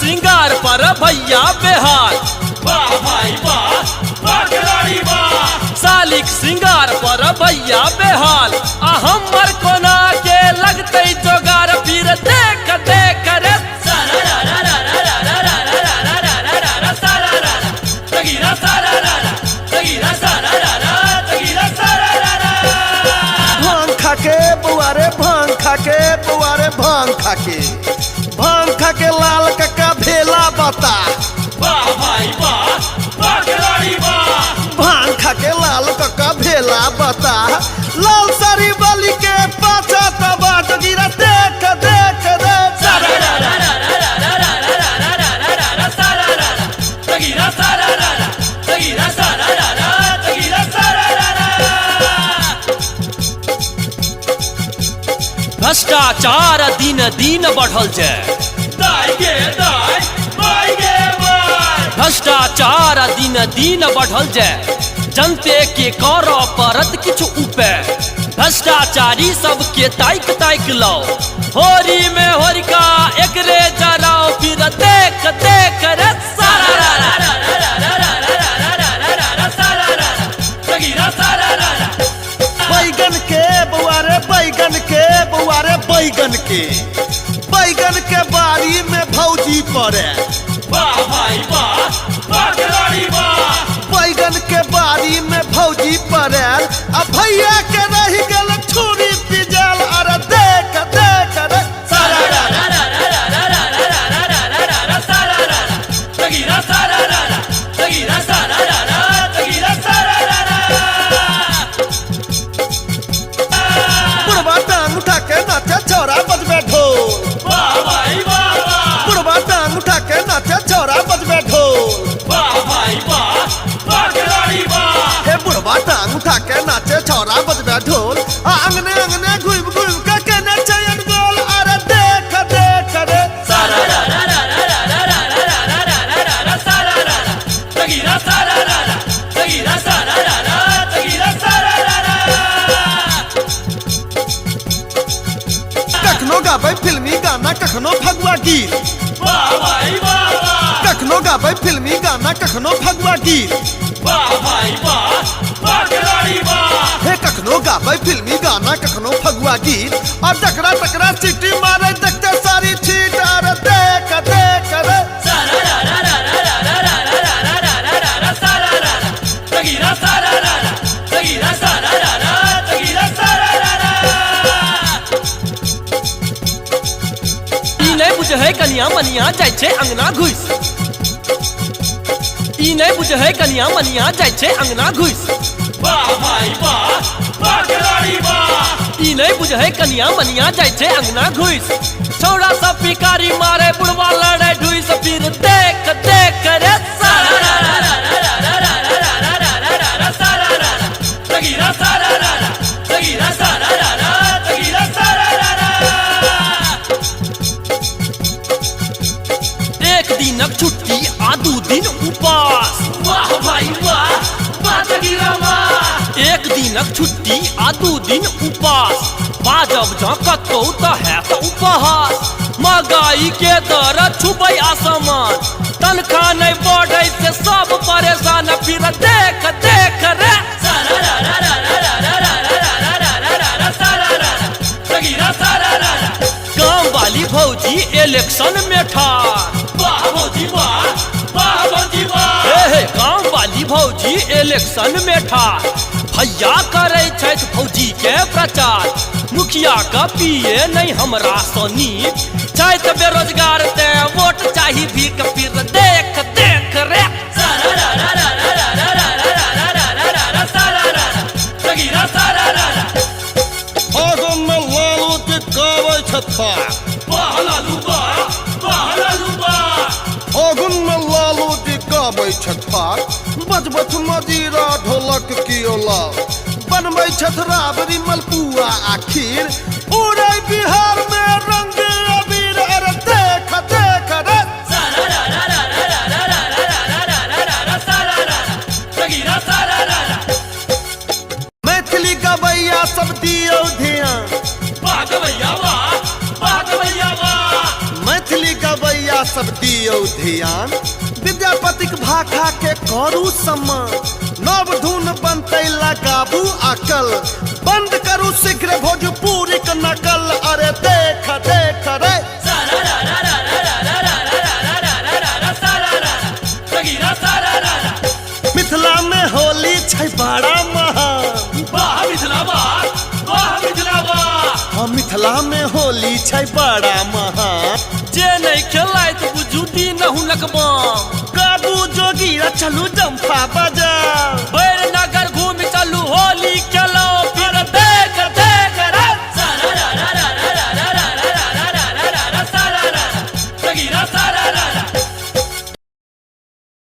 श्रृंगार पर भैया बेहाल। वाह भाई वाह, वाह खिलाड़ी वाह। सालिक श्रृंगार पर भैया बेहाल, आ हमर कोना के लगते जोगार, फिर देख देख रे भांग खाके बुआरे भांग खाके बुआरे भांग खाके लाल कक्का भेला बता। वाह भाई वाह, वाह खिलाड़ी वाह। भांग खाके लाल कक्का भेला बता, लाल साड़ी वाली के पाछा तबा गिरा देख देख रे भ्रष्टाचार दिन दिन बढ़ल जाए। भ्रष्टाचार दिन दिन बढ़ल जाए, जनते के कर परत किछु उपाय। भ्रष्टाचारी सबके ताइक ताइक लाओ, होरी में होरिका एकरे जराओ, फिर देख देख रे बैगन के बुआरे बैगन के बुआरे बैगन के बारी में भौजी पड़े। वाह भाई वाह, वाह खिलाड़ी वाह। बैगन के बारी में भौजी पड़ेल, अब भैया के रह गल छुरी पिजल, अरे देख देख रे बुढ़वा टांग उठा के नाचे छोरा बजबे ढोल। वाह भाई वाह वाह, बुढ़वा टांग उठा के नाचे छोरा बजबे ढोल। वाह भाई वाह, वाह खिलाड़ी वाह। हे बुढ़वा टांग उठा के नाचे छोरा बजबे ढोल, आ अंगने अंगने घुम घुम के केने चयन गोल, अरे देख देख रे कखनो गाबै फिल्मी गाना कखनो भगवा गीत। वाह भाई वाह वाह, कखनो गाबै फिल्मी गाना कखनो भगवा गीत। वाह भाई वाह, वाह खिलाड़ी वाह। हे कखनो गाबै फिल्मी गाना कखनो भगवा गीत, और टकरा टकरा सीटी मारे देखते सारी छीट, अरे देख देख रे ई नहीं बुझे है कनिया मनिया जाय छे अंगना घुस। ई नहीं बुझे है कनिया मनिया जाय छे अंगना घुस। वाह भाई वाह, वाह खिलाड़ी वाह। ई नहीं बुझे है कनिया मनिया जाय छे अंगना घुस। छौड़ा सब पिकारी मारे बुढ़वा लड़े ढुस, फिर देख देख रे एक दिनक छुट्टी आ दू दिन उपास। वाह भाई वाह, वाह तगीरा वाह। एक दिनक छुट्टी आ दू दिन उपास, बाजब जँ कतौ तऽ हैत उपहास। महगाई के दर छुपै आसमान, तनख्वाह नहीं बढ़ै से सब परेशान, फिर देख देख रे गाँव वाली भौजी इलेक्शन में ठार। वाह भौजी वाह, वाह भौजी वाह। हे गाँव वाली भौजी इलेक्शन में ठार, भैया करे छथि भौजी के प्रचार। मुखिया का पिए नहीं हमरा सनी, छथि बेरोजगार ते वोट चाही भीख, फिर देख देख रे फागुन में लालू के गाबै छथा। वाह लालू वाह, वाह लालू वाह। फागुन में लालू के गाबै छथा, बजबथ मजीरा ढोलक कियोला, बनबै छथ राबड़ी मलपुआ आखिर, उड़ै बिहार में रंग अबीर, अरे देख देख रे मैथिली गबैया सब दियो ध्यान। वाह गवैया वाह, वाह गवैया वाह। मैथिली गबैया बच्चा सब दियो ध्यान, विद्यापतिक भाखा के करू सम्मान। नव धुन बनते लगाबू अकल, बंद करू शीघ्र भोजपुरी के नकल। अरे देख देख रे मिथिला में होली छै बड़ा महान। वाह मिथिला वाह, वाह मिथिला वाह। हाँ मिथिला में होली छै बड़ा महान। जे नहीं खेलाय तो बुझू दिन हुनक बाम। गाबू जोगी चलू जंफा बजा, बैर नगर घूम चलू होली खेल